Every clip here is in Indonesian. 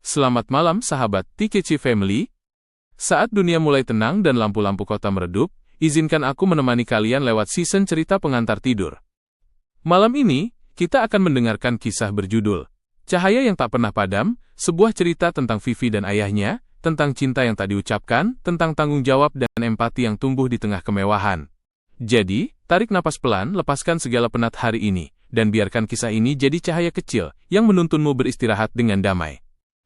Selamat malam sahabat TKC Family. Saat dunia mulai tenang dan lampu-lampu kota meredup, izinkan aku menemani kalian lewat season cerita pengantar tidur. Malam ini, kita akan mendengarkan kisah berjudul Cahaya yang Tak Pernah Padam, sebuah cerita tentang Vivi dan ayahnya, tentang cinta yang tak diucapkan, tentang tanggung jawab dan empati yang tumbuh di tengah kemewahan. Jadi, tarik napas pelan, lepaskan segala penat hari ini, dan biarkan kisah ini jadi cahaya kecil yang menuntunmu beristirahat dengan damai.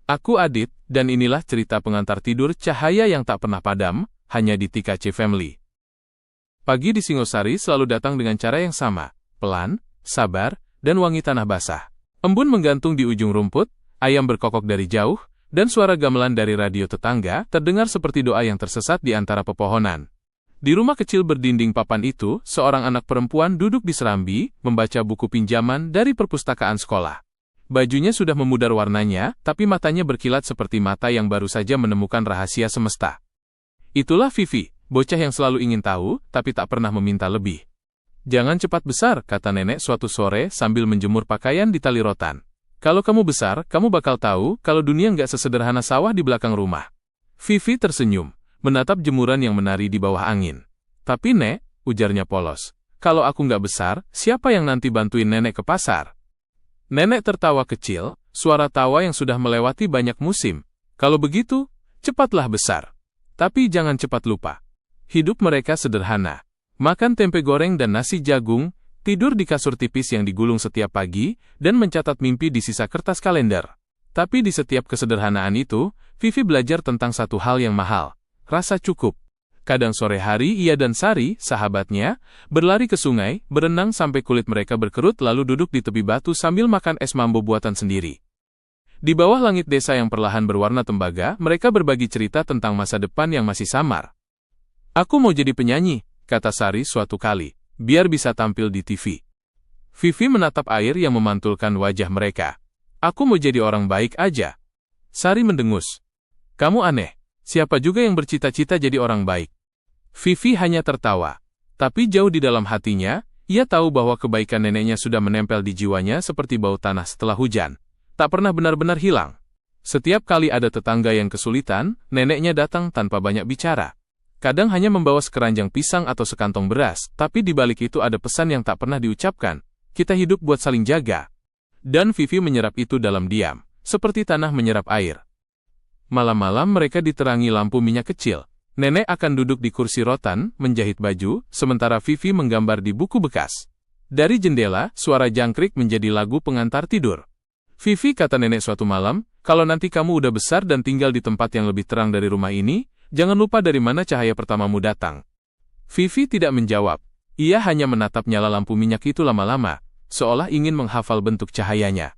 Aku Adit, dan inilah cerita pengantar tidur Cahaya yang Tak Pernah Padam, hanya di TKC Family. Pagi di Singosari selalu datang dengan cara yang sama, pelan, sabar, dan wangi tanah basah. Embun menggantung di ujung rumput, ayam berkokok dari jauh, dan suara gamelan dari radio tetangga terdengar seperti doa yang tersesat di antara pepohonan. Di rumah kecil berdinding papan itu, seorang anak perempuan duduk di serambi, membaca buku pinjaman dari perpustakaan sekolah. Bajunya sudah memudar warnanya, tapi matanya berkilat seperti mata yang baru saja menemukan rahasia semesta. Itulah Vivi, bocah yang selalu ingin tahu, tapi tak pernah meminta lebih. Jangan cepat besar, kata nenek suatu sore sambil menjemur pakaian di tali rotan. Kalau kamu besar, kamu bakal tahu kalau dunia nggak sesederhana sawah di belakang rumah. Vivi tersenyum, menatap jemuran yang menari di bawah angin. Tapi Nek, ujarnya polos, kalau aku nggak besar, siapa yang nanti bantuin nenek ke pasar? Nenek tertawa kecil, suara tawa yang sudah melewati banyak musim. Kalau begitu, cepatlah besar. Tapi jangan cepat lupa. Hidup mereka sederhana. Makan tempe goreng dan nasi jagung, tidur di kasur tipis yang digulung setiap pagi, dan mencatat mimpi di sisa kertas kalender. Tapi di setiap kesederhanaan itu, Vivi belajar tentang satu hal yang mahal, rasa cukup. Kadang sore hari ia dan Sari, sahabatnya, berlari ke sungai, berenang sampai kulit mereka berkerut lalu duduk di tepi batu sambil makan es mambo buatan sendiri. Di bawah langit desa yang perlahan berwarna tembaga, mereka berbagi cerita tentang masa depan yang masih samar. Aku mau jadi penyanyi, kata Sari suatu kali, biar bisa tampil di TV. Vivi menatap air yang memantulkan wajah mereka. Aku mau jadi orang baik aja. Sari mendengus. Kamu aneh, siapa juga yang bercita-cita jadi orang baik? Vivi hanya tertawa. Tapi jauh di dalam hatinya, ia tahu bahwa kebaikan neneknya sudah menempel di jiwanya seperti bau tanah setelah hujan. Tak pernah benar-benar hilang. Setiap kali ada tetangga yang kesulitan, neneknya datang tanpa banyak bicara. Kadang hanya membawa sekeranjang pisang atau sekantong beras, tapi di balik itu ada pesan yang tak pernah diucapkan. Kita hidup buat saling jaga. Dan Vivi menyerap itu dalam diam, seperti tanah menyerap air. Malam-malam mereka diterangi lampu minyak kecil. Nenek akan duduk di kursi rotan, menjahit baju, sementara Vivi menggambar di buku bekas. Dari jendela, suara jangkrik menjadi lagu pengantar tidur. Vivi, kata nenek suatu malam, kalau nanti kamu udah besar dan tinggal di tempat yang lebih terang dari rumah ini, jangan lupa dari mana cahaya pertamamu datang. Vivi tidak menjawab. Ia hanya menatap nyala lampu minyak itu lama-lama, seolah ingin menghafal bentuk cahayanya.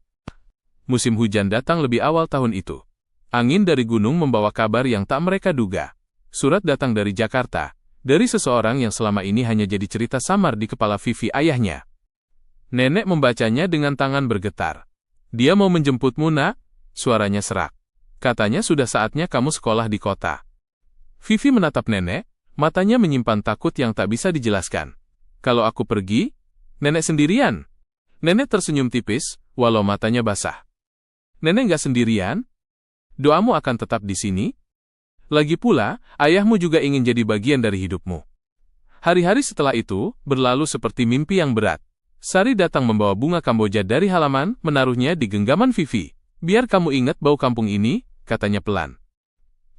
Musim hujan datang lebih awal tahun itu. Angin dari gunung membawa kabar yang tak mereka duga. Surat datang dari Jakarta, dari seseorang yang selama ini hanya jadi cerita samar di kepala Vivi ayahnya. Nenek membacanya dengan tangan bergetar. Dia mau menjemputmu, Nak? Suaranya serak. Katanya sudah saatnya kamu sekolah di kota. Vivi menatap nenek, matanya menyimpan takut yang tak bisa dijelaskan. Kalau aku pergi, nenek sendirian? Nenek tersenyum tipis, walau matanya basah. Nenek nggak sendirian? Doamu akan tetap di sini? Lagi pula, ayahmu juga ingin jadi bagian dari hidupmu. Hari-hari setelah itu, berlalu seperti mimpi yang berat. Sari datang membawa bunga Kamboja dari halaman, menaruhnya di genggaman Vivi. Biar kamu ingat bau kampung ini, katanya pelan.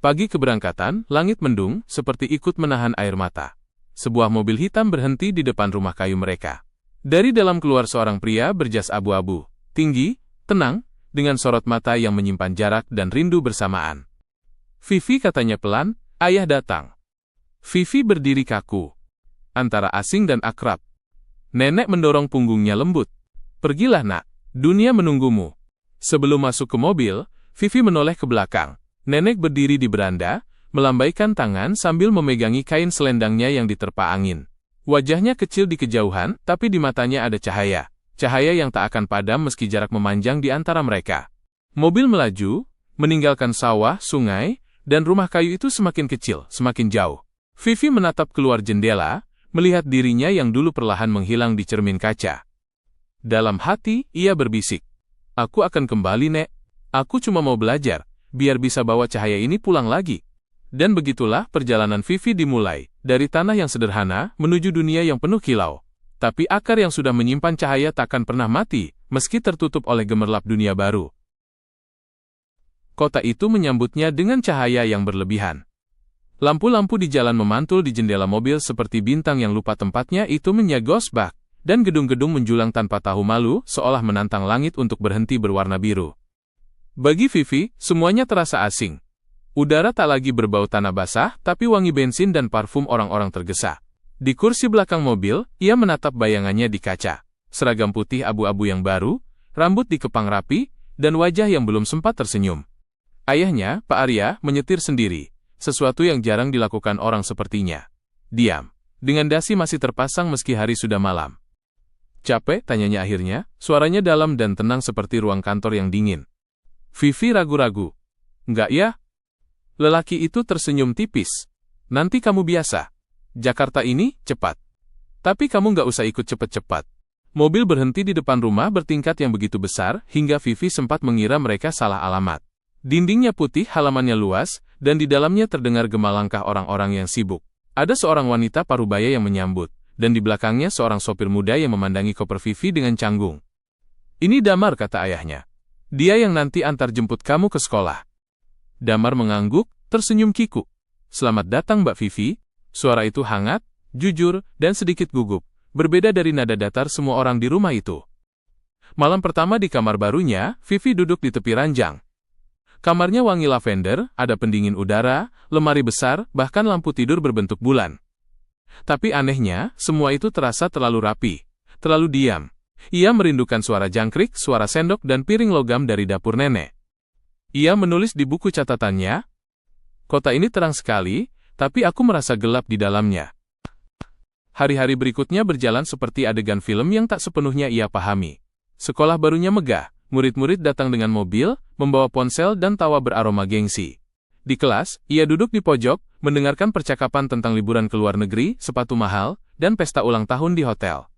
Pagi keberangkatan, langit mendung, seperti ikut menahan air mata. Sebuah mobil hitam berhenti di depan rumah kayu mereka. Dari dalam keluar seorang pria berjas abu-abu, tinggi, tenang, dengan sorot mata yang menyimpan jarak dan rindu bersamaan. Vivi, katanya pelan, ayah datang. Vivi berdiri kaku. Antara asing dan akrab. Nenek mendorong punggungnya lembut. Pergilah, Nak. Dunia menunggumu. Sebelum masuk ke mobil, Vivi menoleh ke belakang. Nenek berdiri di beranda, melambaikan tangan sambil memegangi kain selendangnya yang diterpa angin. Wajahnya kecil di kejauhan, tapi di matanya ada cahaya. Cahaya yang tak akan padam meski jarak memanjang di antara mereka. Mobil melaju, meninggalkan sawah, sungai, dan rumah kayu itu semakin kecil, semakin jauh. Vivi menatap keluar jendela, melihat dirinya yang dulu perlahan menghilang di cermin kaca. Dalam hati, ia berbisik. Aku akan kembali, Nek. Aku cuma mau belajar, biar bisa bawa cahaya ini pulang lagi. Dan begitulah perjalanan Vivi dimulai, dari tanah yang sederhana menuju dunia yang penuh kilau. Tapi akar yang sudah menyimpan cahaya takkan pernah mati, meski tertutup oleh gemerlap dunia baru. Kota itu menyambutnya dengan cahaya yang berlebihan. Lampu-lampu di jalan memantul di jendela mobil seperti bintang yang lupa tempatnya itu menyagosbak, dan gedung-gedung menjulang tanpa tahu malu, seolah menantang langit untuk berhenti berwarna biru. Bagi Vivi, semuanya terasa asing. Udara tak lagi berbau tanah basah, tapi wangi bensin dan parfum orang-orang tergesa. Di kursi belakang mobil, ia menatap bayangannya di kaca. Seragam putih abu-abu yang baru, rambut dikepang rapi, dan wajah yang belum sempat tersenyum. Ayahnya, Pak Arya, menyetir sendiri, sesuatu yang jarang dilakukan orang sepertinya. Diam, dengan dasi masih terpasang meski hari sudah malam. Capek, tanyanya akhirnya, suaranya dalam dan tenang seperti ruang kantor yang dingin. Vivi ragu-ragu. Enggak ya? Lelaki itu tersenyum tipis. Nanti kamu biasa. Jakarta ini, cepat. Tapi kamu nggak usah ikut cepat-cepat. Mobil berhenti di depan rumah bertingkat yang begitu besar, hingga Vivi sempat mengira mereka salah alamat. Dindingnya putih, halamannya luas, dan di dalamnya terdengar gema langkah orang-orang yang sibuk. Ada seorang wanita parubaya yang menyambut, dan di belakangnya seorang sopir muda yang memandangi koper Vivi dengan canggung. Ini Damar, kata ayahnya. Dia yang nanti antar jemput kamu ke sekolah. Damar mengangguk, tersenyum kikuk. Selamat datang Mbak Vivi. Suara itu hangat, jujur, dan sedikit gugup, berbeda dari nada datar semua orang di rumah itu. Malam pertama di kamar barunya, Vivi duduk di tepi ranjang. Kamarnya wangi lavender, ada pendingin udara, lemari besar, bahkan lampu tidur berbentuk bulan. Tapi anehnya, semua itu terasa terlalu rapi, terlalu diam. Ia merindukan suara jangkrik, suara sendok dan piring logam dari dapur nenek. Ia menulis di buku catatannya, kota ini terang sekali, tapi aku merasa gelap di dalamnya. Hari-hari berikutnya berjalan seperti adegan film yang tak sepenuhnya ia pahami. Sekolah barunya megah. Murid-murid datang dengan mobil, membawa ponsel dan tawa beraroma gengsi. Di kelas, ia duduk di pojok, mendengarkan percakapan tentang liburan ke luar negeri, sepatu mahal, dan pesta ulang tahun di hotel.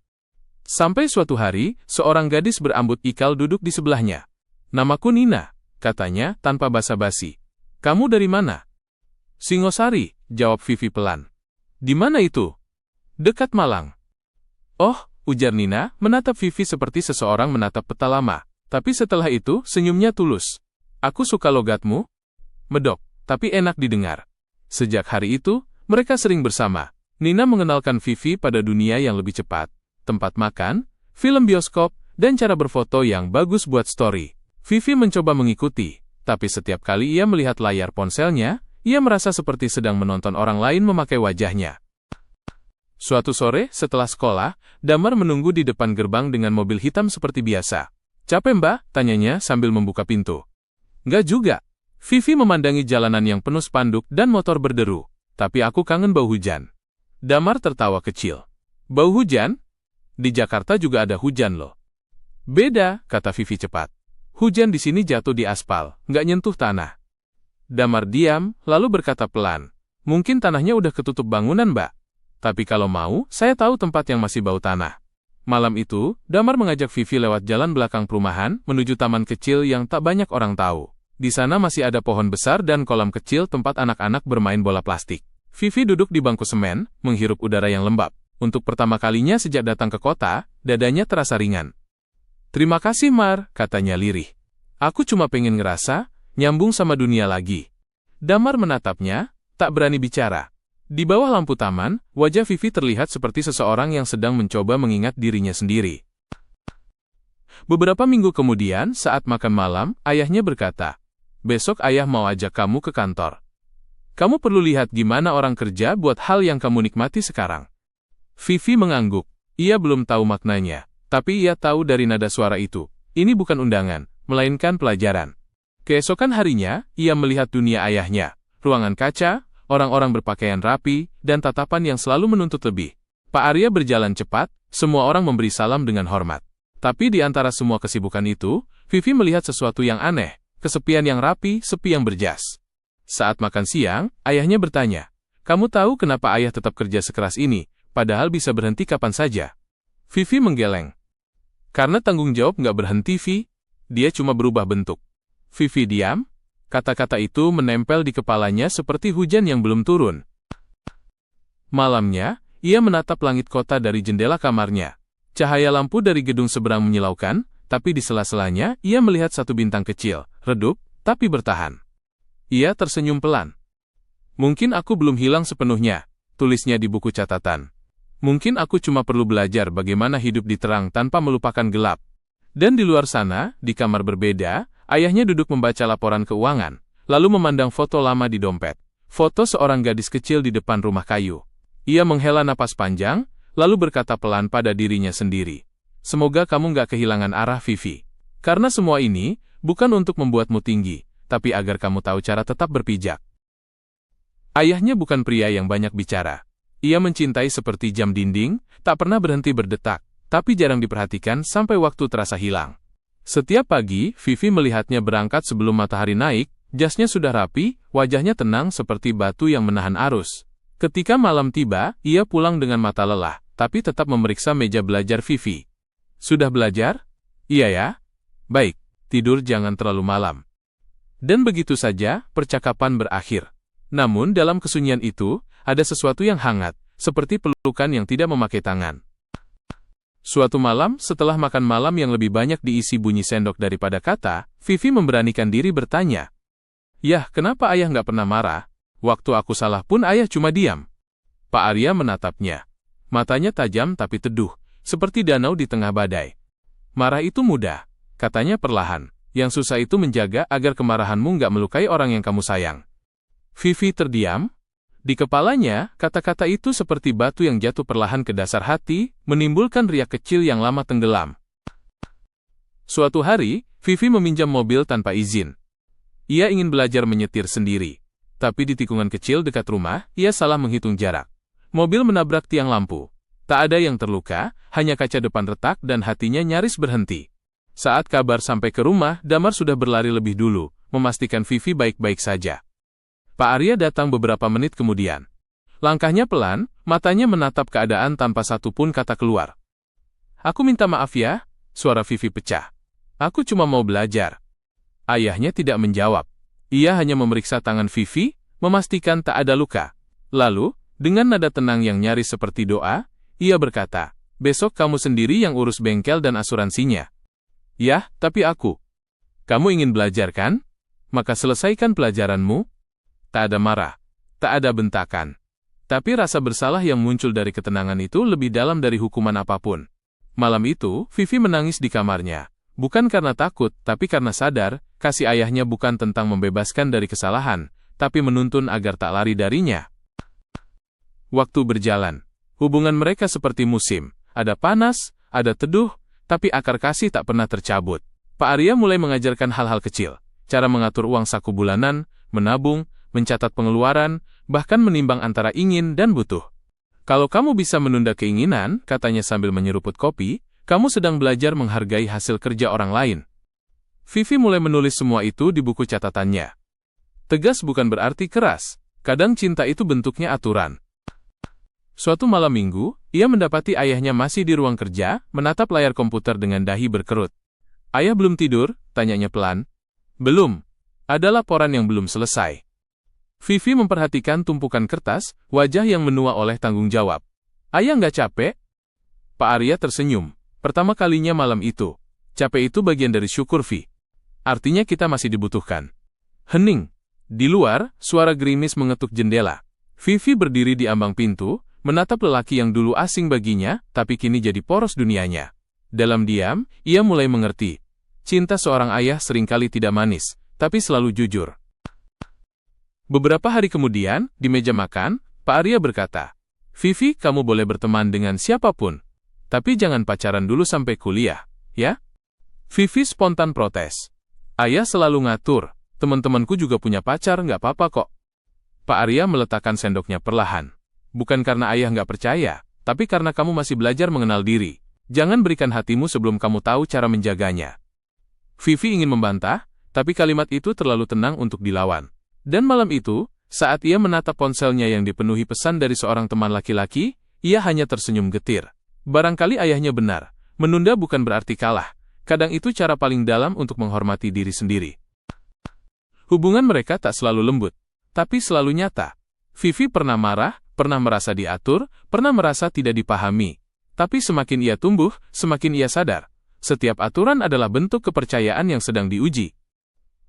Sampai suatu hari, seorang gadis berambut ikal duduk di sebelahnya. Namaku Nina, katanya, tanpa basa-basi. Kamu dari mana? Singosari, jawab Vivi pelan. Di mana itu? Dekat Malang. Oh, ujar Nina, menatap Vivi seperti seseorang menatap peta lama. Tapi setelah itu, senyumnya tulus. Aku suka logatmu. Medok, tapi enak didengar. Sejak hari itu, mereka sering bersama. Nina mengenalkan Vivi pada dunia yang lebih cepat. Tempat makan, film bioskop, dan cara berfoto yang bagus buat story. Vivi mencoba mengikuti, tapi setiap kali ia melihat layar ponselnya, ia merasa seperti sedang menonton orang lain memakai wajahnya. Suatu sore, setelah sekolah, Damar menunggu di depan gerbang dengan mobil hitam seperti biasa. Capek mbak? Tanyanya sambil membuka pintu. Nggak juga. Vivi memandangi jalanan yang penuh spanduk dan motor berderu. Tapi aku kangen bau hujan. Damar tertawa kecil. Bau hujan? Di Jakarta juga ada hujan loh. Beda, kata Vivi cepat. Hujan di sini jatuh di aspal, nggak nyentuh tanah. Damar diam, lalu berkata pelan. Mungkin tanahnya udah ketutup bangunan mbak. Tapi kalau mau, saya tahu tempat yang masih bau tanah. Malam itu, Damar mengajak Vivi lewat jalan belakang perumahan, menuju taman kecil yang tak banyak orang tahu. Di sana masih ada pohon besar dan kolam kecil tempat anak-anak bermain bola plastik. Vivi duduk di bangku semen, menghirup udara yang lembab. Untuk pertama kalinya sejak datang ke kota, dadanya terasa ringan. Terima kasih Mar, katanya lirih. Aku cuma pengen ngerasa, nyambung sama dunia lagi. Damar menatapnya, tak berani bicara. Di bawah lampu taman, wajah Vivi terlihat seperti seseorang yang sedang mencoba mengingat dirinya sendiri. Beberapa minggu kemudian, saat makan malam, ayahnya berkata, besok ayah mau ajak kamu ke kantor. Kamu perlu lihat gimana orang kerja buat hal yang kamu nikmati sekarang. Vivi mengangguk. Ia belum tahu maknanya, tapi ia tahu dari nada suara itu. Ini bukan undangan, melainkan pelajaran. Keesokan harinya, ia melihat dunia ayahnya. Ruangan kaca, orang-orang berpakaian rapi, dan tatapan yang selalu menuntut lebih. Pak Arya berjalan cepat, semua orang memberi salam dengan hormat. Tapi di antara semua kesibukan itu, Vivi melihat sesuatu yang aneh, kesepian yang rapi, sepi yang berjas. Saat makan siang, ayahnya bertanya, kamu tahu kenapa ayah tetap kerja sekeras ini, padahal bisa berhenti kapan saja? Vivi menggeleng. Karena tanggung jawab nggak berhenti, Vi. Dia cuma berubah bentuk. Vivi diam. Kata-kata itu menempel di kepalanya seperti hujan yang belum turun. Malamnya, ia menatap langit kota dari jendela kamarnya. Cahaya lampu dari gedung seberang menyilaukan, tapi di sela-selanya ia melihat satu bintang kecil, redup, tapi bertahan. Ia tersenyum pelan. Mungkin aku belum hilang sepenuhnya, tulisnya di buku catatan. Mungkin aku cuma perlu belajar bagaimana hidup di terang tanpa melupakan gelap. Dan di luar sana, di kamar berbeda, ayahnya duduk membaca laporan keuangan, lalu memandang foto lama di dompet. Foto seorang gadis kecil di depan rumah kayu. Ia menghela napas panjang, lalu berkata pelan pada dirinya sendiri. Semoga kamu gak kehilangan arah, Vivi. Karena semua ini, bukan untuk membuatmu tinggi, tapi agar kamu tahu cara tetap berpijak. Ayahnya bukan pria yang banyak bicara. Ia mencintai seperti jam dinding, tak pernah berhenti berdetak, tapi jarang diperhatikan sampai waktu terasa hilang. Setiap pagi, Vivi melihatnya berangkat sebelum matahari naik, jasnya sudah rapi, wajahnya tenang seperti batu yang menahan arus. Ketika malam tiba, ia pulang dengan mata lelah, tapi tetap memeriksa meja belajar Vivi. Sudah belajar? Iya ya? Baik, tidur jangan terlalu malam. Dan begitu saja, percakapan berakhir. Namun dalam kesunyian itu, ada sesuatu yang hangat, seperti pelukan yang tidak memakai tangan. Suatu malam, setelah makan malam yang lebih banyak diisi bunyi sendok daripada kata, Vivi memberanikan diri bertanya. Yah, kenapa ayah nggak pernah marah? Waktu aku salah pun ayah cuma diam. Pak Arya menatapnya. Matanya tajam tapi teduh, seperti danau di tengah badai. Marah itu mudah, katanya perlahan. Yang susah itu menjaga agar kemarahanmu nggak melukai orang yang kamu sayang. Vivi terdiam. Di kepalanya, kata-kata itu seperti batu yang jatuh perlahan ke dasar hati, menimbulkan riak kecil yang lama tenggelam. Suatu hari, Vivi meminjam mobil tanpa izin. Ia ingin belajar menyetir sendiri. Tapi di tikungan kecil dekat rumah, ia salah menghitung jarak. Mobil menabrak tiang lampu. Tak ada yang terluka, hanya kaca depan retak dan hatinya nyaris berhenti. Saat kabar sampai ke rumah, Damar sudah berlari lebih dulu, memastikan Vivi baik-baik saja. Pak Arya datang beberapa menit kemudian. Langkahnya pelan, matanya menatap keadaan tanpa satu pun kata keluar. Aku minta maaf ya, suara Vivi pecah. Aku cuma mau belajar. Ayahnya tidak menjawab. Ia hanya memeriksa tangan Vivi, memastikan tak ada luka. Lalu, dengan nada tenang yang nyaris seperti doa, ia berkata, besok kamu sendiri yang urus bengkel dan asuransinya. Yah, tapi aku. Kamu ingin belajar kan? Maka selesaikan pelajaranmu. Tak ada marah, tak ada bentakan. Tapi rasa bersalah yang muncul dari ketenangan itu lebih dalam dari hukuman apapun. Malam itu, Vivi menangis di kamarnya. Bukan karena takut, tapi karena sadar, kasih ayahnya bukan tentang membebaskan dari kesalahan, tapi menuntun agar tak lari darinya. Waktu berjalan. Hubungan mereka seperti musim. Ada panas, ada teduh, tapi akar kasih tak pernah tercabut. Pak Arya mulai mengajarkan hal-hal kecil. Cara mengatur uang saku bulanan, menabung, mencatat pengeluaran, bahkan menimbang antara ingin dan butuh. Kalau kamu bisa menunda keinginan, katanya sambil menyeruput kopi, kamu sedang belajar menghargai hasil kerja orang lain. Vivi mulai menulis semua itu di buku catatannya. Tegas bukan berarti keras, kadang cinta itu bentuknya aturan. Suatu malam minggu, ia mendapati ayahnya masih di ruang kerja, menatap layar komputer dengan dahi berkerut. Ayah belum tidur? Tanyanya pelan. Belum. Ada laporan yang belum selesai. Vivi memperhatikan tumpukan kertas, wajah yang menua oleh tanggung jawab. Ayah nggak capek? Pak Arya tersenyum. Pertama kalinya malam itu. Capek itu bagian dari syukur, Vi. Artinya kita masih dibutuhkan. Hening. Di luar, suara gerimis mengetuk jendela. Vivi berdiri di ambang pintu, menatap lelaki yang dulu asing baginya, tapi kini jadi poros dunianya. Dalam diam, ia mulai mengerti. Cinta seorang ayah seringkali tidak manis, tapi selalu jujur. Beberapa hari kemudian, di meja makan, Pak Arya berkata, Vivi, kamu boleh berteman dengan siapapun. Tapi jangan pacaran dulu sampai kuliah, ya? Vivi spontan protes. Ayah selalu ngatur, teman-temanku juga punya pacar, nggak apa-apa kok. Pak Arya meletakkan sendoknya perlahan. Bukan karena ayah nggak percaya, tapi karena kamu masih belajar mengenal diri. Jangan berikan hatimu sebelum kamu tahu cara menjaganya. Vivi ingin membantah, tapi kalimat itu terlalu tenang untuk dilawan. Dan malam itu, saat ia menatap ponselnya yang dipenuhi pesan dari seorang teman laki-laki, ia hanya tersenyum getir. Barangkali ayahnya benar, menunda bukan berarti kalah. Kadang itu cara paling dalam untuk menghormati diri sendiri. Hubungan mereka tak selalu lembut, tapi selalu nyata. Vivi pernah marah, pernah merasa diatur, pernah merasa tidak dipahami. Tapi semakin ia tumbuh, semakin ia sadar. Setiap aturan adalah bentuk kepercayaan yang sedang diuji.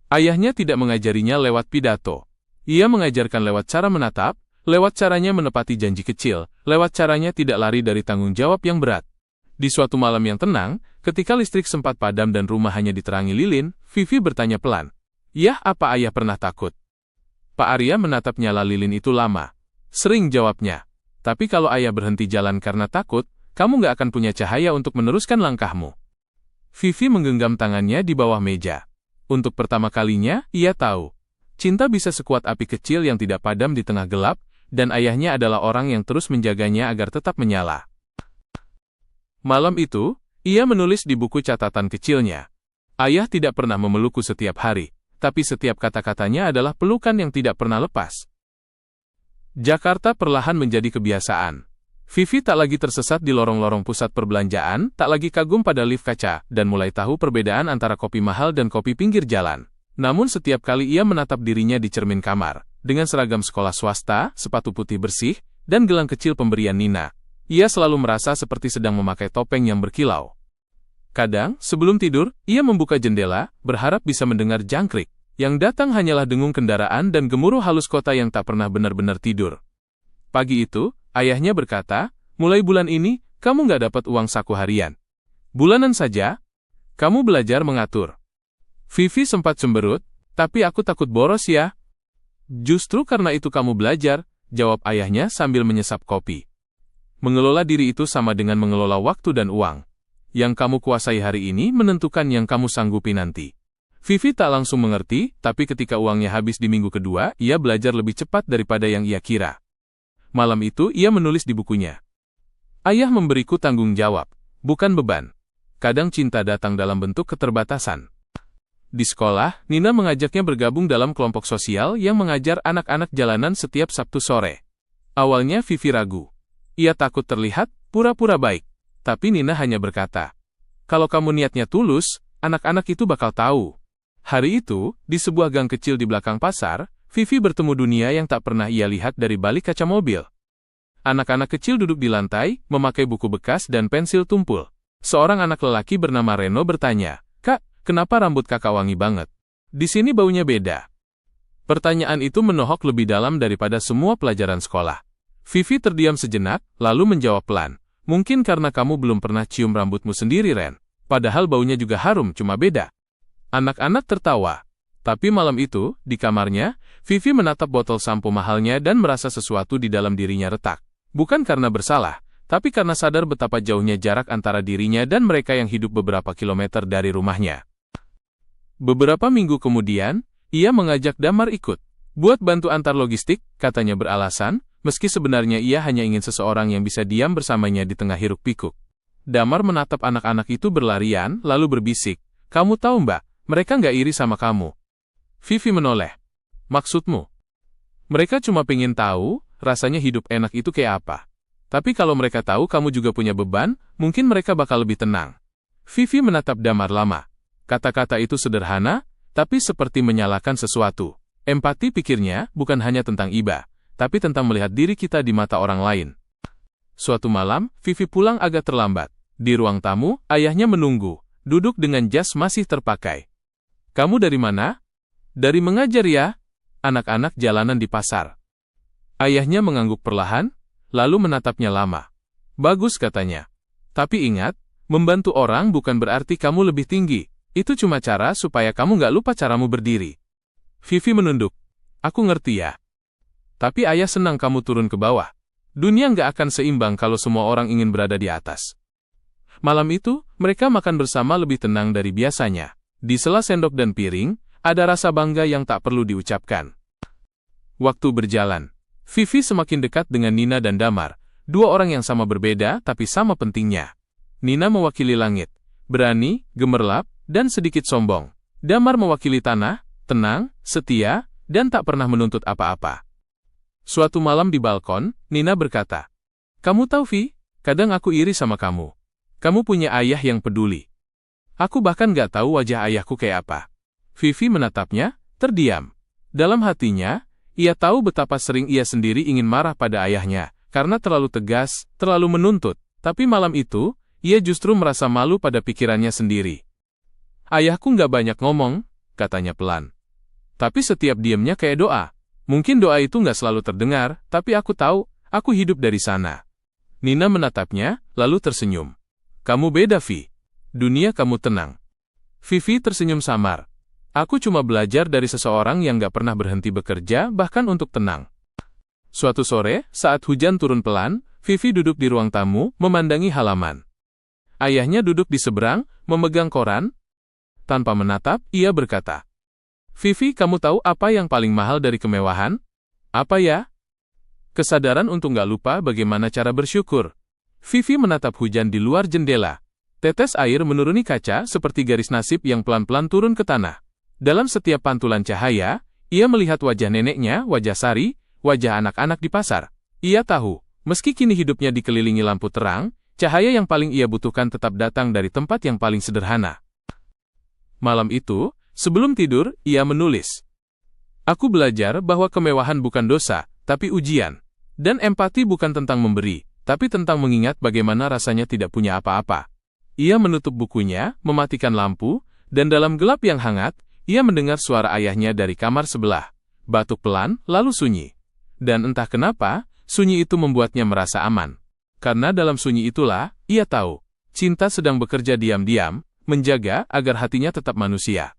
Ayahnya tidak mengajarinya lewat pidato. Ia mengajarkan lewat cara menatap, lewat caranya menepati janji kecil, lewat caranya tidak lari dari tanggung jawab yang berat. Di suatu malam yang tenang, ketika listrik sempat padam dan rumah hanya diterangi lilin, Vivi bertanya pelan, "Yah, apa ayah pernah takut?" Pak Arya menatap nyala lilin itu lama. Sering jawabnya. Tapi kalau ayah berhenti jalan karena takut, kamu nggak akan punya cahaya untuk meneruskan langkahmu. Vivi menggenggam tangannya di bawah meja. Untuk pertama kalinya, ia tahu. Cinta bisa sekuat api kecil yang tidak padam di tengah gelap, dan ayahnya adalah orang yang terus menjaganya agar tetap menyala. Malam itu, ia menulis di buku catatan kecilnya. Ayah tidak pernah memelukku setiap hari, tapi setiap kata-katanya adalah pelukan yang tidak pernah lepas. Jakarta perlahan menjadi kebiasaan. Vivi tak lagi tersesat di lorong-lorong pusat perbelanjaan, tak lagi kagum pada lift kaca, dan mulai tahu perbedaan antara kopi mahal dan kopi pinggir jalan. Namun setiap kali ia menatap dirinya di cermin kamar, dengan seragam sekolah swasta, sepatu putih bersih, dan gelang kecil pemberian Nina, ia selalu merasa seperti sedang memakai topeng yang berkilau. Kadang, sebelum tidur, ia membuka jendela, berharap bisa mendengar jangkrik. Yang datang hanyalah dengung kendaraan dan gemuruh halus kota yang tak pernah benar-benar tidur. Pagi itu, ayahnya berkata, "Mulai bulan ini, kamu nggak dapat uang saku harian. Bulanan saja, kamu belajar mengatur." Vivi sempat cemberut, "Tapi aku takut boros ya." "Justru karena itu kamu belajar," jawab ayahnya sambil menyesap kopi. Mengelola diri itu sama dengan mengelola waktu dan uang. Yang kamu kuasai hari ini menentukan yang kamu sanggupi nanti. Vivi tak langsung mengerti, tapi ketika uangnya habis di minggu kedua, ia belajar lebih cepat daripada yang ia kira. Malam itu, ia menulis di bukunya. "Ayah memberiku tanggung jawab, bukan beban. Kadang cinta datang dalam bentuk keterbatasan." Di sekolah, Nina mengajaknya bergabung dalam kelompok sosial yang mengajar anak-anak jalanan setiap Sabtu sore. Awalnya Vivi ragu. Ia takut terlihat pura-pura baik. Tapi Nina hanya berkata, "Kalau kamu niatnya tulus, anak-anak itu bakal tahu." Hari itu, di sebuah gang kecil di belakang pasar, Vivi bertemu dunia yang tak pernah ia lihat dari balik kaca mobil. Anak-anak kecil duduk di lantai, memakai buku bekas dan pensil tumpul. Seorang anak lelaki bernama Reno bertanya, "Kak, kenapa rambut kakak wangi banget? Di sini baunya beda." Pertanyaan itu menohok lebih dalam daripada semua pelajaran sekolah. Vivi terdiam sejenak, lalu menjawab pelan, "Mungkin karena kamu belum pernah cium rambutmu sendiri, Ren. Padahal baunya juga harum, cuma beda." Anak-anak tertawa. Tapi malam itu, di kamarnya, Vivi menatap botol sampo mahalnya dan merasa sesuatu di dalam dirinya retak. Bukan karena bersalah, tapi karena sadar betapa jauhnya jarak antara dirinya dan mereka yang hidup beberapa kilometer dari rumahnya. Beberapa minggu kemudian, ia mengajak Damar ikut. "Buat bantu antar logistik," katanya beralasan, meski sebenarnya ia hanya ingin seseorang yang bisa diam bersamanya di tengah hiruk-pikuk. Damar menatap anak-anak itu berlarian, lalu berbisik, "Kamu tahu Mbak, mereka nggak iri sama kamu." Vivi menoleh. "Maksudmu?" "Mereka cuma pengen tahu, rasanya hidup enak itu kayak apa. Tapi kalau mereka tahu kamu juga punya beban, mungkin mereka bakal lebih tenang." Vivi menatap Damar lama. Kata-kata itu sederhana, tapi seperti menyalakan sesuatu. Empati, pikirnya, bukan hanya tentang iba, tapi tentang melihat diri kita di mata orang lain. Suatu malam, Vivi pulang agak terlambat. Di ruang tamu, ayahnya menunggu, duduk dengan jas masih terpakai. "Kamu dari mana?" "Dari mengajar ya. Anak-anak jalanan di pasar." Ayahnya mengangguk perlahan, lalu menatapnya lama. "Bagus," katanya. "Tapi ingat, membantu orang bukan berarti kamu lebih tinggi. Itu cuma cara supaya kamu nggak lupa caramu berdiri." Vivi menunduk. "Aku ngerti ya. Tapi ayah senang kamu turun ke bawah. Dunia nggak akan seimbang kalau semua orang ingin berada di atas." Malam itu, mereka makan bersama lebih tenang dari biasanya. Di sela sendok dan piring, ada rasa bangga yang tak perlu diucapkan. Waktu berjalan. Vivi semakin dekat dengan Nina dan Damar, dua orang yang sama berbeda tapi sama pentingnya. Nina mewakili langit, berani, gemerlap, dan sedikit sombong. Damar mewakili tanah, tenang, setia, dan tak pernah menuntut apa-apa. Suatu malam di balkon, Nina berkata, "Kamu tahu, Vi, kadang aku iri sama kamu. Kamu punya ayah yang peduli. Aku bahkan gak tahu wajah ayahku kayak apa." Vivi menatapnya, terdiam. Dalam hatinya, ia tahu betapa sering ia sendiri ingin marah pada ayahnya, karena terlalu tegas, terlalu menuntut. Tapi malam itu, ia justru merasa malu pada pikirannya sendiri. Ayahku nggak banyak ngomong, katanya pelan. Tapi setiap diamnya kayak doa. Mungkin doa itu nggak selalu terdengar, tapi aku tahu, aku hidup dari sana. Nina menatapnya, lalu tersenyum. Kamu beda, Vi. Dunia kamu tenang. Vivi tersenyum samar. Aku cuma belajar dari seseorang yang gak pernah berhenti bekerja, bahkan untuk tenang. Suatu sore, saat hujan turun pelan, Vivi duduk di ruang tamu, memandangi halaman. Ayahnya duduk di seberang, memegang koran. Tanpa menatap, ia berkata, Vivi, kamu tahu apa yang paling mahal dari kemewahan? Apa ya? Kesadaran untuk gak lupa bagaimana cara bersyukur. Vivi menatap hujan di luar jendela. Tetes air menuruni kaca seperti garis nasib yang pelan-pelan turun ke tanah. Dalam setiap pantulan cahaya, ia melihat wajah neneknya, wajah Sari, wajah anak-anak di pasar. Ia tahu, meski kini hidupnya dikelilingi lampu terang, cahaya yang paling ia butuhkan tetap datang dari tempat yang paling sederhana. Malam itu, sebelum tidur, ia menulis. Aku belajar bahwa kemewahan bukan dosa, tapi ujian. Dan empati bukan tentang memberi, tapi tentang mengingat bagaimana rasanya tidak punya apa-apa. Ia menutup bukunya, mematikan lampu, dan dalam gelap yang hangat, ia mendengar suara ayahnya dari kamar sebelah. Batuk pelan, lalu sunyi. Dan entah kenapa, sunyi itu membuatnya merasa aman. Karena dalam sunyi itulah, ia tahu, cinta sedang bekerja diam-diam, menjaga agar hatinya tetap manusia.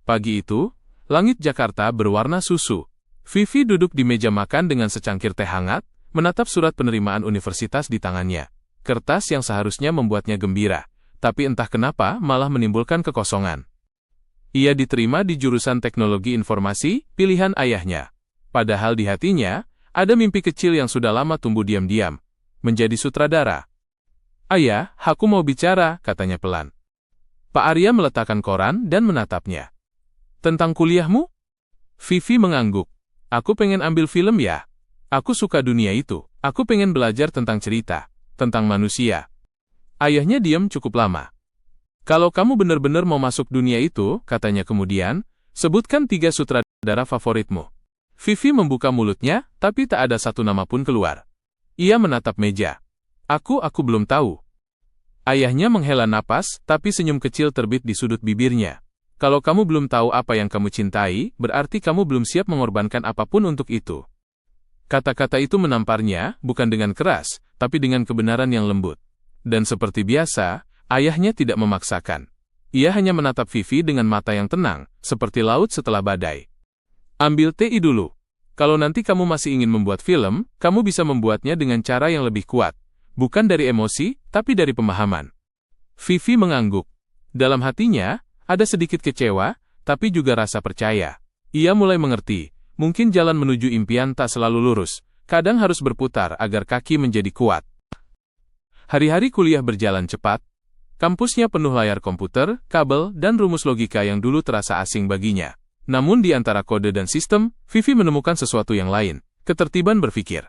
Pagi itu, langit Jakarta berwarna susu. Vivi duduk di meja makan dengan secangkir teh hangat, menatap surat penerimaan universitas di tangannya. Kertas yang seharusnya membuatnya gembira. Tapi entah kenapa malah menimbulkan kekosongan. Ia diterima di jurusan teknologi informasi, pilihan ayahnya. Padahal di hatinya, ada mimpi kecil yang sudah lama tumbuh diam-diam. Menjadi sutradara. Ayah, aku mau bicara, katanya pelan. Pak Arya meletakkan koran dan menatapnya. Tentang kuliahmu? Vivi mengangguk. Aku pengen ambil film ya. Aku suka dunia itu. Aku pengen belajar tentang cerita, tentang manusia. Ayahnya diam cukup lama. Kalau kamu benar-benar mau masuk dunia itu, katanya kemudian, sebutkan 3 sutradara favoritmu. Vivi membuka mulutnya, tapi tak ada satu nama pun keluar. Ia menatap meja. Aku belum tahu. Ayahnya menghela napas, tapi senyum kecil terbit di sudut bibirnya. Kalau kamu belum tahu apa yang kamu cintai, berarti kamu belum siap mengorbankan apapun untuk itu. Kata-kata itu menamparnya, bukan dengan keras, tapi dengan kebenaran yang lembut. Dan seperti biasa, ayahnya tidak memaksakan. Ia hanya menatap Vivi dengan mata yang tenang, seperti laut setelah badai. Ambil teh dulu. Kalau nanti kamu masih ingin membuat film, kamu bisa membuatnya dengan cara yang lebih kuat. Bukan dari emosi, tapi dari pemahaman. Vivi mengangguk. Dalam hatinya, ada sedikit kecewa, tapi juga rasa percaya. Ia mulai mengerti, mungkin jalan menuju impian tak selalu lurus, kadang harus berputar agar kaki menjadi kuat. Hari-hari kuliah berjalan cepat. Kampusnya penuh layar komputer, kabel, dan rumus logika yang dulu terasa asing baginya. Namun di antara kode dan sistem, Vivi menemukan sesuatu yang lain, ketertiban berpikir.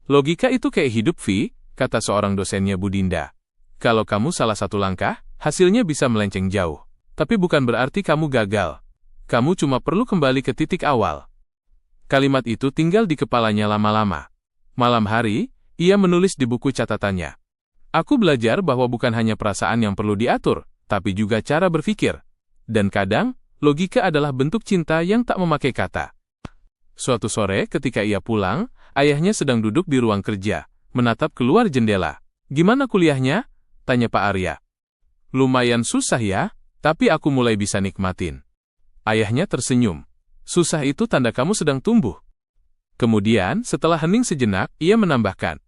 Logika itu kayak hidup, Vi, kata seorang dosennya Bu Dinda. Kalau kamu salah satu langkah, hasilnya bisa melenceng jauh. Tapi bukan berarti kamu gagal. Kamu cuma perlu kembali ke titik awal. Kalimat itu tinggal di kepalanya lama-lama. Malam hari, ia menulis di buku catatannya. Aku belajar bahwa bukan hanya perasaan yang perlu diatur, tapi juga cara berpikir. Dan kadang, logika adalah bentuk cinta yang tak memakai kata. Suatu sore ketika ia pulang, ayahnya sedang duduk di ruang kerja, menatap keluar jendela. Gimana kuliahnya? Tanya Pak Arya. Lumayan susah ya, tapi aku mulai bisa nikmatin. Ayahnya tersenyum. Susah itu tanda kamu sedang tumbuh. Kemudian, setelah hening sejenak, ia menambahkan.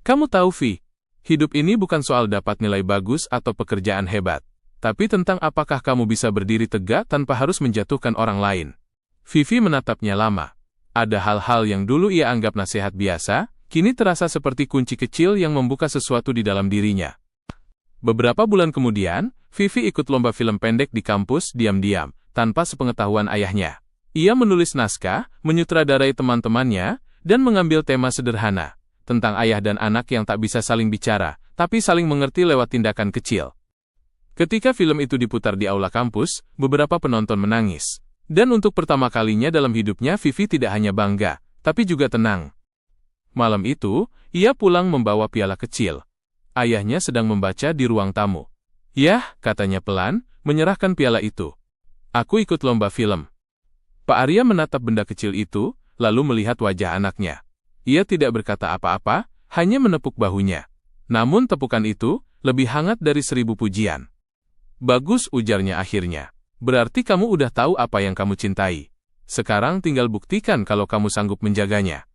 Kamu tahu, Vi, hidup ini bukan soal dapat nilai bagus atau pekerjaan hebat, tapi tentang apakah kamu bisa berdiri tegak tanpa harus menjatuhkan orang lain. Vivi menatapnya lama. Ada hal-hal yang dulu ia anggap nasihat biasa, kini terasa seperti kunci kecil yang membuka sesuatu di dalam dirinya. Beberapa bulan kemudian, Vivi ikut lomba film pendek di kampus diam-diam, tanpa sepengetahuan ayahnya. Ia menulis naskah, menyutradarai teman-temannya, dan mengambil tema sederhana, tentang ayah dan anak yang tak bisa saling bicara, tapi saling mengerti lewat tindakan kecil. Ketika film itu diputar di aula kampus, beberapa penonton menangis. Dan untuk pertama kalinya dalam hidupnya, Vivi tidak hanya bangga, tapi juga tenang. Malam itu, ia pulang membawa piala kecil. Ayahnya sedang membaca di ruang tamu. "Yah," katanya pelan, menyerahkan piala itu. "Aku ikut lomba film." Pak Arya menatap benda kecil itu, lalu melihat wajah anaknya. Ia tidak berkata apa-apa, hanya menepuk bahunya. Namun tepukan itu lebih hangat dari 1000 pujian. "Bagus," ujarnya akhirnya. "Berarti kamu udah tahu apa yang kamu cintai. Sekarang tinggal buktikan kalau kamu sanggup menjaganya."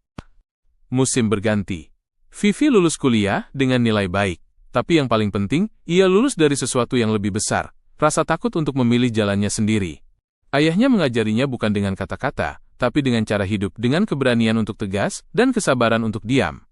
Musim berganti. Vivi lulus kuliah dengan nilai baik. Tapi yang paling penting, ia lulus dari sesuatu yang lebih besar, rasa takut untuk memilih jalannya sendiri. Ayahnya mengajarinya bukan dengan kata-kata, tapi dengan cara hidup, dengan keberanian untuk tegas, dan kesabaran untuk diam.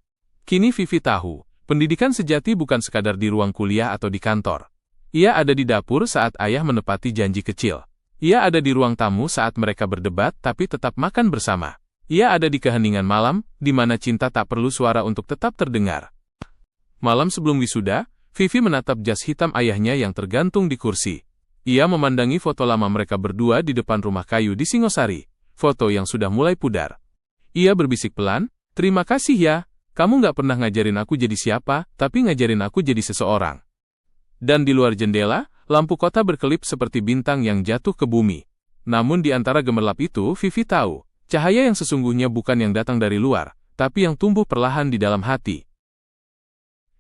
Kini Vivi tahu, pendidikan sejati bukan sekadar di ruang kuliah atau di kantor. Ia ada di dapur saat ayah menepati janji kecil. Ia ada di ruang tamu saat mereka berdebat tapi tetap makan bersama. Ia ada di keheningan malam, di mana cinta tak perlu suara untuk tetap terdengar. Malam sebelum wisuda, Vivi menatap jas hitam ayahnya yang tergantung di kursi. Ia memandangi foto lama mereka berdua di depan rumah kayu di Singosari, foto yang sudah mulai pudar. Ia berbisik pelan, "Terima kasih ya, kamu nggak pernah ngajarin aku jadi siapa, tapi ngajarin aku jadi seseorang." Dan di luar jendela, lampu kota berkelip seperti bintang yang jatuh ke bumi. Namun di antara gemerlap itu, Vivi tahu, cahaya yang sesungguhnya bukan yang datang dari luar, tapi yang tumbuh perlahan di dalam hati.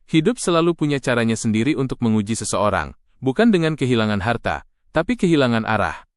Hidup selalu punya caranya sendiri untuk menguji seseorang, bukan dengan kehilangan harta, tapi kehilangan arah.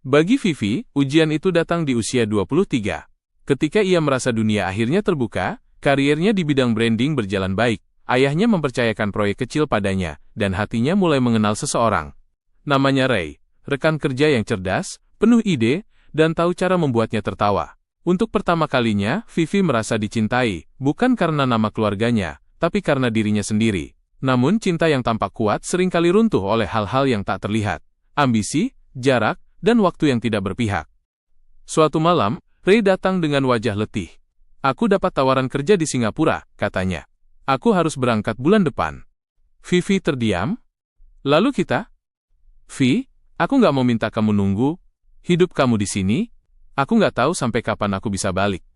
Bagi Vivi, ujian itu datang di usia 23. Ketika ia merasa dunia akhirnya terbuka, karirnya di bidang branding berjalan baik. Ayahnya mempercayakan proyek kecil padanya, dan hatinya mulai mengenal seseorang. Namanya Ray, rekan kerja yang cerdas, penuh ide, dan tahu cara membuatnya tertawa. Untuk pertama kalinya, Vivi merasa dicintai, bukan karena nama keluarganya, tapi karena dirinya sendiri. Namun cinta yang tampak kuat seringkali runtuh oleh hal-hal yang tak terlihat. Ambisi, jarak, dan waktu yang tidak berpihak. Suatu malam, Ray datang dengan wajah letih. "Aku dapat tawaran kerja di Singapura," katanya. "Aku harus berangkat bulan depan." Vivi terdiam. "Lalu kita?" "Vi, aku nggak mau minta kamu nunggu. Hidup kamu di sini. Aku nggak tahu sampai kapan aku bisa balik."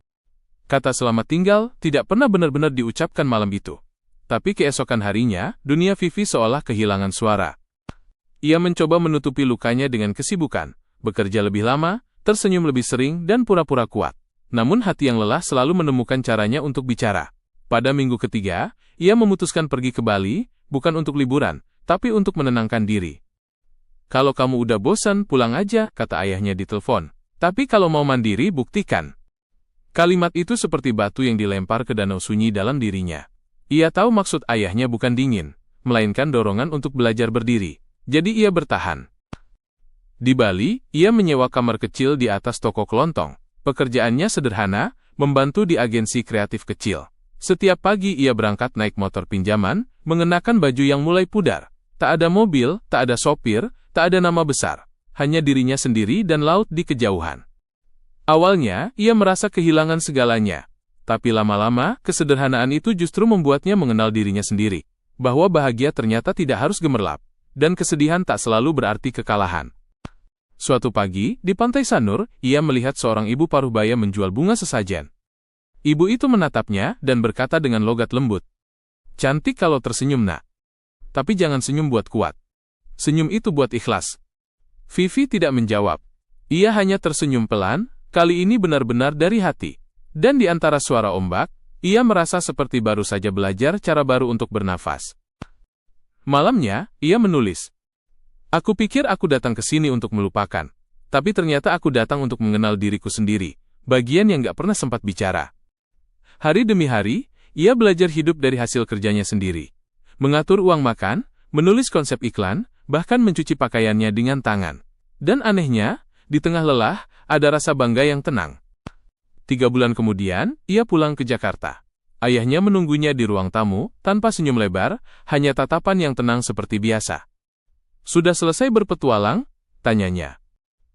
Kata selamat tinggal tidak pernah benar-benar diucapkan malam itu. Tapi keesokan harinya, dunia Vivi seolah kehilangan suara. Ia mencoba menutupi lukanya dengan kesibukan, bekerja lebih lama, tersenyum lebih sering, dan pura-pura kuat. Namun hati yang lelah selalu menemukan caranya untuk bicara. Pada minggu ketiga, ia memutuskan pergi ke Bali, bukan untuk liburan, tapi untuk menenangkan diri. "Kalau kamu udah bosan, pulang aja," kata ayahnya di telepon. "Tapi kalau mau mandiri, buktikan." Kalimat itu seperti batu yang dilempar ke danau sunyi dalam dirinya. Ia tahu maksud ayahnya bukan dingin, melainkan dorongan untuk belajar berdiri. Jadi ia bertahan. Di Bali, ia menyewa kamar kecil di atas toko kelontong. Pekerjaannya sederhana, membantu di agensi kreatif kecil. Setiap pagi ia berangkat naik motor pinjaman, mengenakan baju yang mulai pudar. Tak ada mobil, tak ada sopir, tak ada nama besar. Hanya dirinya sendiri dan laut di kejauhan. Awalnya, ia merasa kehilangan segalanya. Tapi lama-lama, kesederhanaan itu justru membuatnya mengenal dirinya sendiri. Bahwa bahagia ternyata tidak harus gemerlap. Dan kesedihan tak selalu berarti kekalahan. Suatu pagi, di Pantai Sanur, ia melihat seorang ibu paruh baya menjual bunga sesajen. Ibu itu menatapnya dan berkata dengan logat lembut, "Cantik kalau tersenyum, nak. Tapi jangan senyum buat kuat. Senyum itu buat ikhlas." Vivi tidak menjawab. Ia hanya tersenyum pelan, kali ini benar-benar dari hati. Dan di antara suara ombak, ia merasa seperti baru saja belajar cara baru untuk bernafas. Malamnya, ia menulis, "Aku pikir aku datang ke sini untuk melupakan. Tapi ternyata aku datang untuk mengenal diriku sendiri, bagian yang gak pernah sempat bicara." Hari demi hari, ia belajar hidup dari hasil kerjanya sendiri. Mengatur uang makan, menulis konsep iklan, bahkan mencuci pakaiannya dengan tangan. Dan anehnya, di tengah lelah, ada rasa bangga yang tenang. 3 bulan kemudian, ia pulang ke Jakarta. Ayahnya menunggunya di ruang tamu, tanpa senyum lebar, hanya tatapan yang tenang seperti biasa. "Sudah selesai berpetualang?" tanyanya.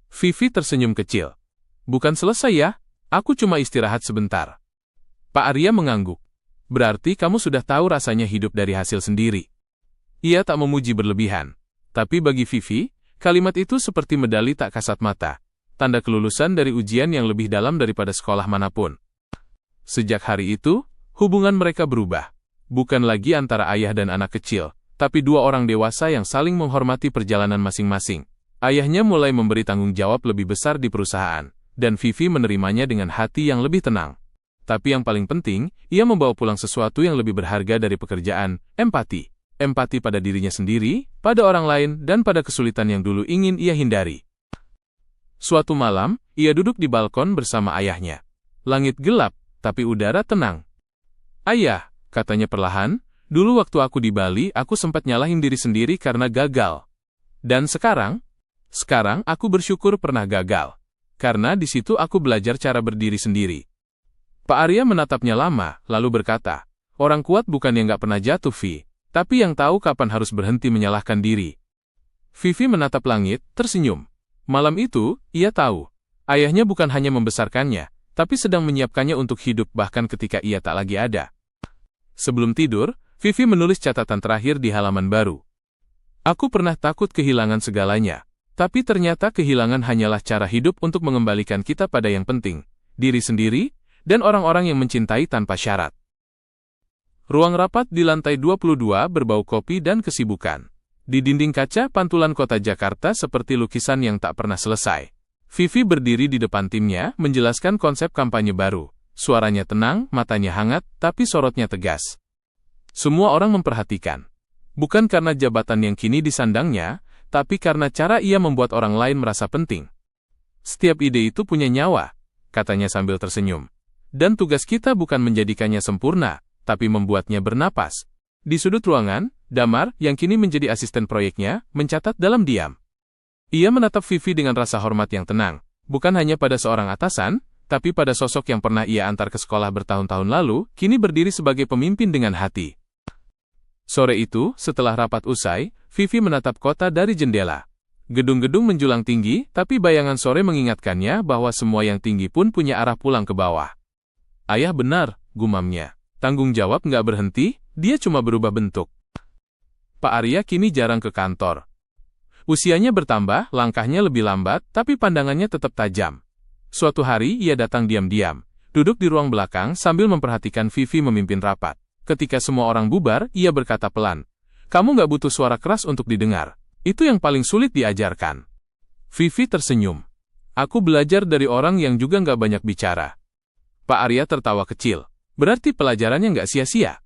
Vivi tersenyum kecil. "Bukan selesai ya, aku cuma istirahat sebentar." Pak Arya mengangguk. "Berarti kamu sudah tahu rasanya hidup dari hasil sendiri." Ia tak memuji berlebihan. Tapi bagi Vivi, kalimat itu seperti medali tak kasat mata. Tanda kelulusan dari ujian yang lebih dalam daripada sekolah manapun. Sejak hari itu, hubungan mereka berubah. Bukan lagi antara ayah dan anak kecil, tapi dua orang dewasa yang saling menghormati perjalanan masing-masing. Ayahnya mulai memberi tanggung jawab lebih besar di perusahaan, dan Vivi menerimanya dengan hati yang lebih tenang. Tapi yang paling penting, ia membawa pulang sesuatu yang lebih berharga dari pekerjaan, empati. Empati pada dirinya sendiri, pada orang lain, dan pada kesulitan yang dulu ingin ia hindari. Suatu malam, ia duduk di balkon bersama ayahnya. Langit gelap, tapi udara tenang. "Ayah," katanya perlahan, "dulu waktu aku di Bali, aku sempat nyalahin diri sendiri karena gagal. Dan sekarang aku bersyukur pernah gagal. Karena di situ aku belajar cara berdiri sendiri." Pak Arya menatapnya lama, lalu berkata, "Orang kuat bukan yang gak pernah jatuh, Vi, tapi yang tahu kapan harus berhenti menyalahkan diri." Vivi menatap langit, tersenyum. Malam itu, ia tahu, ayahnya bukan hanya membesarkannya, tapi sedang menyiapkannya untuk hidup bahkan ketika ia tak lagi ada. Sebelum tidur, Vivi menulis catatan terakhir di halaman baru. "Aku pernah takut kehilangan segalanya, tapi ternyata kehilangan hanyalah cara hidup untuk mengembalikan kita pada yang penting, diri sendiri, dan orang-orang yang mencintai tanpa syarat." Ruang rapat di lantai 22 berbau kopi dan kesibukan. Di dinding kaca, pantulan kota Jakarta seperti lukisan yang tak pernah selesai. Vivi berdiri di depan timnya, menjelaskan konsep kampanye baru. Suaranya tenang, matanya hangat, tapi sorotnya tegas. Semua orang memperhatikan. Bukan karena jabatan yang kini disandangnya, tapi karena cara ia membuat orang lain merasa penting. "Setiap ide itu punya nyawa," katanya sambil tersenyum. "Dan tugas kita bukan menjadikannya sempurna, tapi membuatnya bernapas." Di sudut ruangan, Damar, yang kini menjadi asisten proyeknya, mencatat dalam diam. Ia menatap Vivi dengan rasa hormat yang tenang, bukan hanya pada seorang atasan, tapi pada sosok yang pernah ia antar ke sekolah bertahun-tahun lalu, kini berdiri sebagai pemimpin dengan hati. Sore itu, setelah rapat usai, Vivi menatap kota dari jendela. Gedung-gedung menjulang tinggi, tapi bayangan sore mengingatkannya bahwa semua yang tinggi pun punya arah pulang ke bawah. "Ayah benar," gumamnya. "Tanggung jawab nggak berhenti, dia cuma berubah bentuk." Pak Arya kini jarang ke kantor. Usianya bertambah, langkahnya lebih lambat, tapi pandangannya tetap tajam. Suatu hari ia datang diam-diam, duduk di ruang belakang sambil memperhatikan Vivi memimpin rapat. Ketika semua orang bubar, ia berkata pelan, "Kamu nggak butuh suara keras untuk didengar. Itu yang paling sulit diajarkan." Vivi tersenyum. "Aku belajar dari orang yang juga nggak banyak bicara." Pak Arya tertawa kecil. "Berarti pelajarannya nggak sia-sia."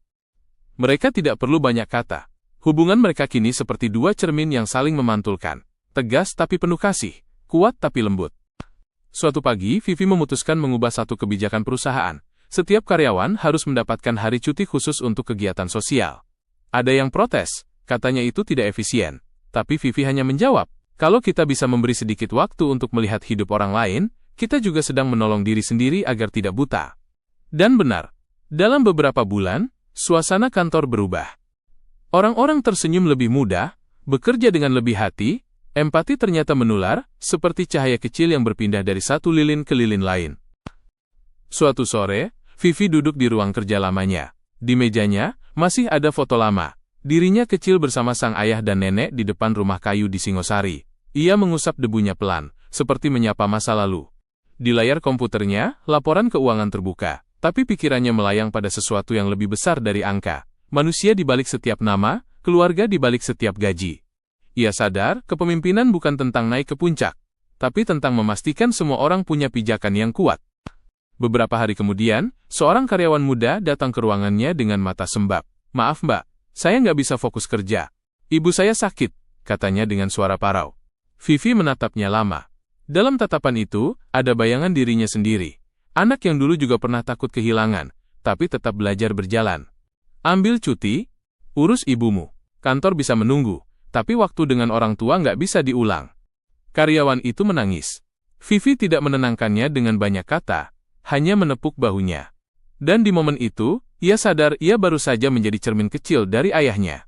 Mereka tidak perlu banyak kata. Hubungan mereka kini seperti dua cermin yang saling memantulkan. Tegas tapi penuh kasih, kuat tapi lembut. Suatu pagi, Vivi memutuskan mengubah satu kebijakan perusahaan. Setiap karyawan harus mendapatkan hari cuti khusus untuk kegiatan sosial. Ada yang protes, katanya itu tidak efisien. Tapi Vivi hanya menjawab, "Kalau kita bisa memberi sedikit waktu untuk melihat hidup orang lain, kita juga sedang menolong diri sendiri agar tidak buta." Dan benar, dalam beberapa bulan, suasana kantor berubah. Orang-orang tersenyum lebih mudah, bekerja dengan lebih hati, empati ternyata menular, seperti cahaya kecil yang berpindah dari satu lilin ke lilin lain. Suatu sore, Vivi duduk di ruang kerja lamanya. Di mejanya, masih ada foto lama. Dirinya kecil bersama sang ayah dan nenek di depan rumah kayu di Singosari. Ia mengusap debunya pelan, seperti menyapa masa lalu. Di layar komputernya, laporan keuangan terbuka, tapi pikirannya melayang pada sesuatu yang lebih besar dari angka. Manusia di balik setiap nama, keluarga di balik setiap gaji. Ia sadar, kepemimpinan bukan tentang naik ke puncak, tapi tentang memastikan semua orang punya pijakan yang kuat. Beberapa hari kemudian, seorang karyawan muda datang ke ruangannya dengan mata sembab. "Maaf mbak, saya nggak bisa fokus kerja. Ibu saya sakit," katanya dengan suara parau. Vivi menatapnya lama. Dalam tatapan itu, ada bayangan dirinya sendiri. Anak yang dulu juga pernah takut kehilangan, tapi tetap belajar berjalan. "Ambil cuti, urus ibumu. Kantor bisa menunggu, tapi waktu dengan orang tua nggak bisa diulang." Karyawan itu menangis. Vivi tidak menenangkannya dengan banyak kata, hanya menepuk bahunya. Dan di momen itu, ia sadar ia baru saja menjadi cermin kecil dari ayahnya.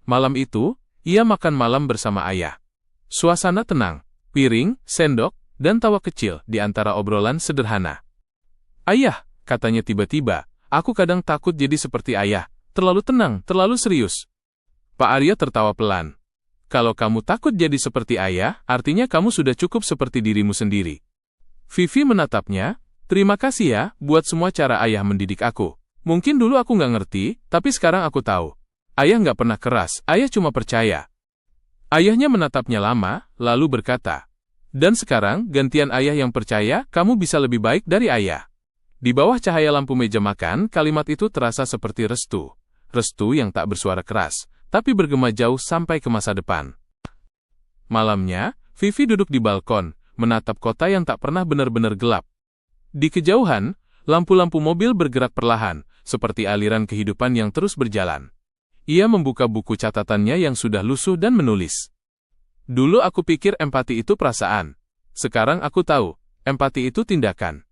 Malam itu, ia makan malam bersama ayah. Suasana tenang, piring, sendok, dan tawa kecil di antara obrolan sederhana. "Ayah," katanya tiba-tiba, "aku kadang takut jadi seperti ayah, terlalu tenang, terlalu serius." Pak Arya tertawa pelan. Kalau kamu takut jadi seperti ayah, artinya kamu sudah cukup seperti dirimu sendiri. Vivi menatapnya, terima kasih ya, buat semua cara ayah mendidik aku. Mungkin dulu aku nggak ngerti, tapi sekarang aku tahu. Ayah nggak pernah keras, ayah cuma percaya. Ayahnya menatapnya lama, lalu berkata, dan sekarang, gantian ayah yang percaya, kamu bisa lebih baik dari ayah. Di bawah cahaya lampu meja makan, kalimat itu terasa seperti restu. Restu yang tak bersuara keras, tapi bergema jauh sampai ke masa depan. Malamnya, Vivi duduk di balkon, menatap kota yang tak pernah benar-benar gelap. Di kejauhan, lampu-lampu mobil bergerak perlahan, seperti aliran kehidupan yang terus berjalan. Ia membuka buku catatannya yang sudah lusuh dan menulis. Dulu aku pikir empati itu perasaan. Sekarang aku tahu, empati itu tindakan.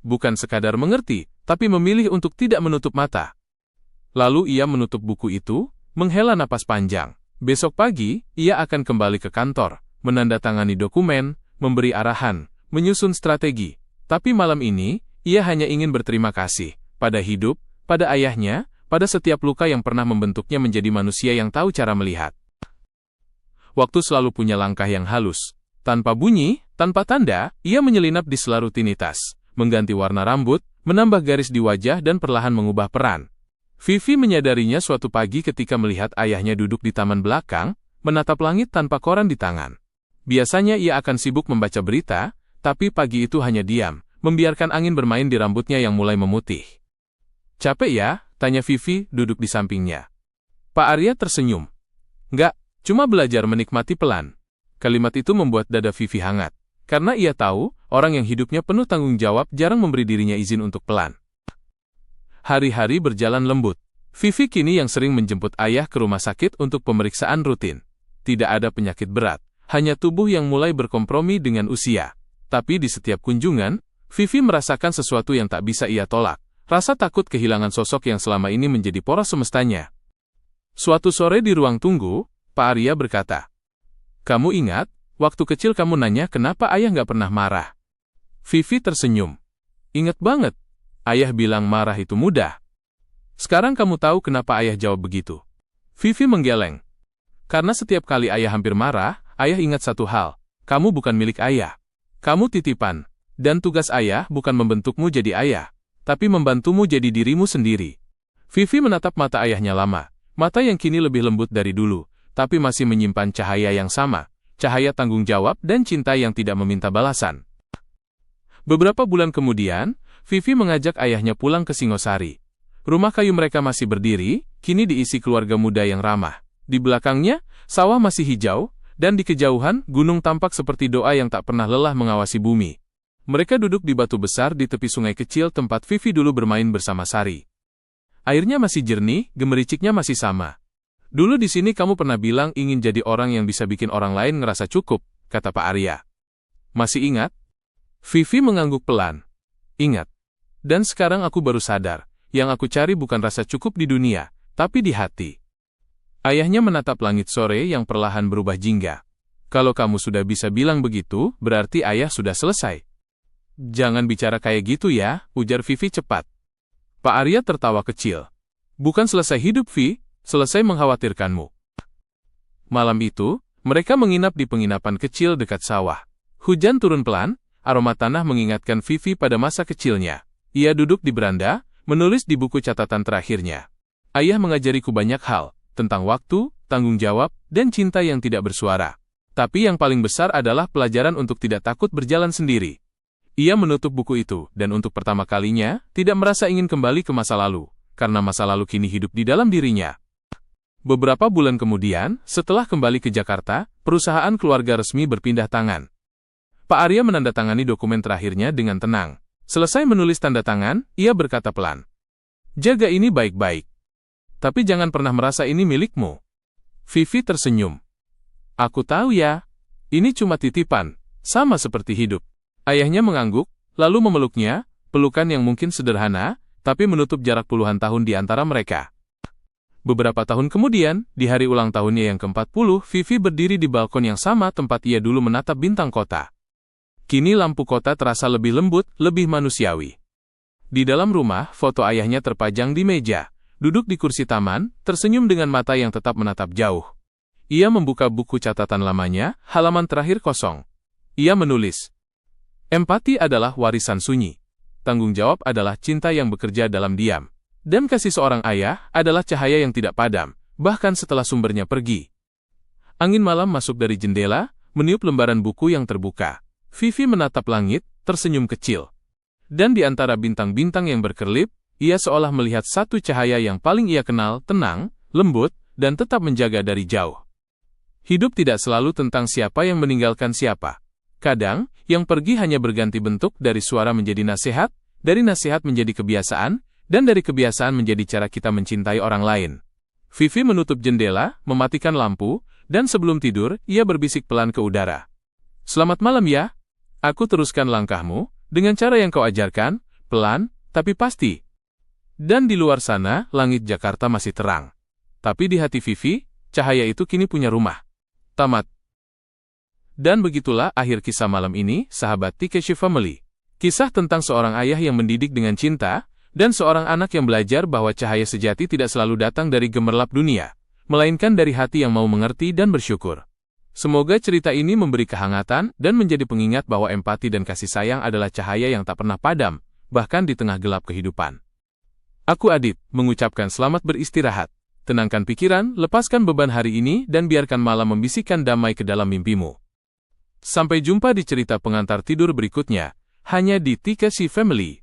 Bukan sekadar mengerti, tapi memilih untuk tidak menutup mata. Lalu ia menutup buku itu, menghela napas panjang. Besok pagi, ia akan kembali ke kantor, menandatangani dokumen, memberi arahan, menyusun strategi. Tapi malam ini, ia hanya ingin berterima kasih pada hidup, pada ayahnya, pada setiap luka yang pernah membentuknya menjadi manusia yang tahu cara melihat. Waktu selalu punya langkah yang halus. Tanpa bunyi, tanpa tanda, ia menyelinap di sela rutinitas, mengganti warna rambut, menambah garis di wajah dan perlahan mengubah peran. Vivi menyadarinya suatu pagi ketika melihat ayahnya duduk di taman belakang, menatap langit tanpa koran di tangan. Biasanya ia akan sibuk membaca berita, tapi pagi itu hanya diam, membiarkan angin bermain di rambutnya yang mulai memutih. Capek ya? Tanya Vivi, duduk di sampingnya. Pak Arya tersenyum. Enggak, cuma belajar menikmati pelan. Kalimat itu membuat dada Vivi hangat, karena ia tahu, orang yang hidupnya penuh tanggung jawab jarang memberi dirinya izin untuk pelan. Hari-hari berjalan lembut. Vivi kini yang sering menjemput ayah ke rumah sakit untuk pemeriksaan rutin. Tidak ada penyakit berat, hanya tubuh yang mulai berkompromi dengan usia. Tapi di setiap kunjungan, Vivi merasakan sesuatu yang tak bisa ia tolak. Rasa takut kehilangan sosok yang selama ini menjadi poros semestanya. Suatu sore di ruang tunggu, Pak Arya berkata, "Kamu ingat, waktu kecil kamu nanya kenapa ayah nggak pernah marah?" Vivi tersenyum. "Ingat banget. Ayah bilang marah itu mudah. Sekarang kamu tahu kenapa ayah jawab begitu?" Vivi menggeleng. Karena setiap kali ayah hampir marah, ayah ingat satu hal. Kamu bukan milik ayah. Kamu titipan. Dan tugas ayah bukan membentukmu jadi ayah, tapi membantumu jadi dirimu sendiri. Vivi menatap mata ayahnya lama. Mata yang kini lebih lembut dari dulu, tapi masih menyimpan cahaya yang sama. Cahaya tanggung jawab dan cinta yang tidak meminta balasan. Beberapa bulan kemudian, Vivi mengajak ayahnya pulang ke Singosari. Rumah kayu mereka masih berdiri, kini diisi keluarga muda yang ramah. Di belakangnya, sawah masih hijau, dan di kejauhan, gunung tampak seperti doa yang tak pernah lelah mengawasi bumi. Mereka duduk di batu besar di tepi sungai kecil tempat Vivi dulu bermain bersama Sari. Airnya masih jernih, gemericiknya masih sama. Dulu di sini kamu pernah bilang ingin jadi orang yang bisa bikin orang lain ngerasa cukup, kata Pak Arya. Masih ingat? Vivi mengangguk pelan. Ingat. Dan sekarang aku baru sadar, yang aku cari bukan rasa cukup di dunia, tapi di hati. Ayahnya menatap langit sore yang perlahan berubah jingga. Kalau kamu sudah bisa bilang begitu, berarti ayah sudah selesai. Jangan bicara kayak gitu ya, ujar Vivi cepat. Pak Arya tertawa kecil. Bukan selesai hidup, Vi, selesai mengkhawatirkanmu. Malam itu, mereka menginap di penginapan kecil dekat sawah. Hujan turun pelan, aroma tanah mengingatkan Vivi pada masa kecilnya. Ia duduk di beranda, menulis di buku catatan terakhirnya. Ayah mengajariku banyak hal, tentang waktu, tanggung jawab, dan cinta yang tidak bersuara. Tapi yang paling besar adalah pelajaran untuk tidak takut berjalan sendiri. Ia menutup buku itu, dan untuk pertama kalinya, tidak merasa ingin kembali ke masa lalu, karena masa lalu kini hidup di dalam dirinya. Beberapa bulan kemudian, setelah kembali ke Jakarta, perusahaan keluarga resmi berpindah tangan. Pak Arya menandatangani dokumen terakhirnya dengan tenang. Selesai menulis tanda tangan, ia berkata pelan. Jaga ini baik-baik. Tapi jangan pernah merasa ini milikmu. Vivi tersenyum. Aku tahu ya. Ini cuma titipan, sama seperti hidup. Ayahnya mengangguk, lalu memeluknya, pelukan yang mungkin sederhana, tapi menutup jarak puluhan tahun di antara mereka. Beberapa tahun kemudian, di hari ulang tahunnya yang ke-40, Vivi berdiri di balkon yang sama tempat ia dulu menatap bintang kota. Kini lampu kota terasa lebih lembut, lebih manusiawi. Di dalam rumah, foto ayahnya terpajang di meja. Duduk di kursi taman, tersenyum dengan mata yang tetap menatap jauh. Ia membuka buku catatan lamanya, halaman terakhir kosong. Ia menulis, empati adalah warisan sunyi. Tanggung jawab adalah cinta yang bekerja dalam diam. Dan kasih seorang ayah adalah cahaya yang tidak padam, bahkan setelah sumbernya pergi. Angin malam masuk dari jendela, meniup lembaran buku yang terbuka. Vivi menatap langit, tersenyum kecil. Dan di antara bintang-bintang yang berkerlip, ia seolah melihat satu cahaya yang paling ia kenal, tenang, lembut, dan tetap menjaga dari jauh. Hidup tidak selalu tentang siapa yang meninggalkan siapa. Kadang, yang pergi hanya berganti bentuk dari suara menjadi nasihat, dari nasihat menjadi kebiasaan, dan dari kebiasaan menjadi cara kita mencintai orang lain. Vivi menutup jendela, mematikan lampu, dan sebelum tidur, ia berbisik pelan ke udara. Selamat malam ya. Aku teruskan langkahmu, dengan cara yang kau ajarkan, pelan, tapi pasti. Dan di luar sana, langit Jakarta masih terang. Tapi di hati Vivi, cahaya itu kini punya rumah. Tamat. Dan begitulah akhir kisah malam ini, sahabat Takeshi Family. Kisah tentang seorang ayah yang mendidik dengan cinta, dan seorang anak yang belajar bahwa cahaya sejati tidak selalu datang dari gemerlap dunia, melainkan dari hati yang mau mengerti dan bersyukur. Semoga cerita ini memberi kehangatan dan menjadi pengingat bahwa empati dan kasih sayang adalah cahaya yang tak pernah padam, bahkan di tengah gelap kehidupan. Aku Adit, mengucapkan selamat beristirahat. Tenangkan pikiran, lepaskan beban hari ini, dan biarkan malam membisikkan damai ke dalam mimpimu. Sampai jumpa di cerita pengantar tidur berikutnya, hanya di Takeshi Family.